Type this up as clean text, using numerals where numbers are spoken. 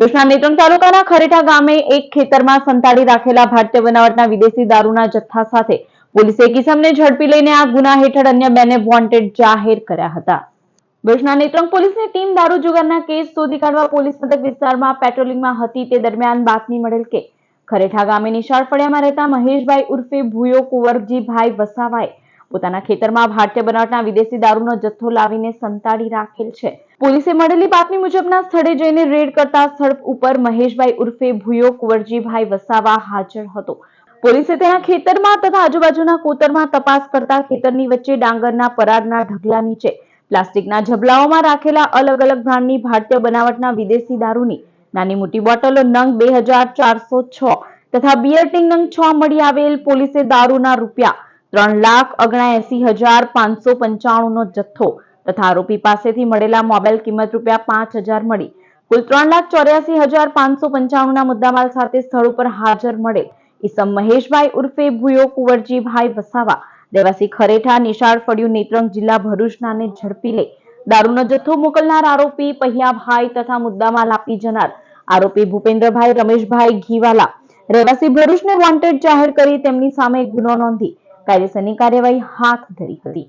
ભુજના નેત્રંગ તાલુકાના ખરેઠા ગામે એક ખેતરમાં સંતાડી રાખેલા ભારતીય બનાવટના વિદેશી દારૂના જથ્થા સાથે પોલીસે એક ઇસમને ઝડપી લઈને આ ગુના હેઠળ અન્ય બેને વોન્ટેડ જાહેર કર્યા હતા. ભુજના નેત્રંગ પોલીસની ટીમ દારૂ જુગારના કેસ શોધી કાઢવા પોલીસ મથક વિસ્તારમાં પેટ્રોલિંગમાં હતી તે દરમિયાન બાતમી મળેલ કે ખરેઠા ગામે નિશાળ ફળિયામાં રહેતા મહેશભાઈ ઉર્ફે ભૂયો કુંવરજીભાઈ વસાવાએ પોતાના ખેતરમાં ભારતીય બનાવટના વિદેશી દારૂનો જથ્થો લાવીને સંતાડી રાખેલ છે. પોલીસે મળેલી બાતમી મુજબના સ્થળે જઈને રેડ કરતા સ્થળ ઉપર મહેશભાઈ ઉર્ફે ભૂયો કુંવરજીભાઈ વસાવા હાજર હતો. પોલીસે તેના ખેતરમાં તથા આજુબાજુના કોતરમાં તપાસ કરતા ખેતરની વચ્ચે ડાંગરના પરાગના ઢગલા નીચે પ્લાસ્ટિકના ઝબલાઓમાં રાખેલા અલગ અલગ બ્રાન્ડની ભારતીય બનાવટના વિદેશી દારૂની નાની મોટી બોટલો નંગ 2406 તથા બિયર ટીંગ નંગ 6 મળી આવેલ. પોલીસે દારૂના રૂપિયા 3,79,595 નો જથ્થો તથા આરોપી પાસેથી મળેલા મોબાઈલ કિંમત રૂપિયા 5,000 મળી કુલ 3,84,595 ના મુદ્દામાલ સાથે સ્થળ ઉપર હાજર મળેલ ઈસમ મહેશભાઈ ઉર્ફે ભૂયો કુંવરજીભાઈ વસાવા રહેવાસી ખરેઠા નિશાળ ફળિયું નેત્રંગ જિલ્લા ભરૂચનાને ઝડપી લઈ દારૂનો જથ્થો મોકલનાર આરોપી પહિયાભાઈ તથા મુદ્દામાલ આપી જનાર આરોપી ભૂપેન્દ્રભાઈ રમેશભાઈ ઘીવાલા રહેવાસી ભરૂચને વોન્ટેડ જાહેર કરી તેમની સામે ગુનો નોંધી કાયદેસરની કાર્યવાહી હાથ ધરી હતી.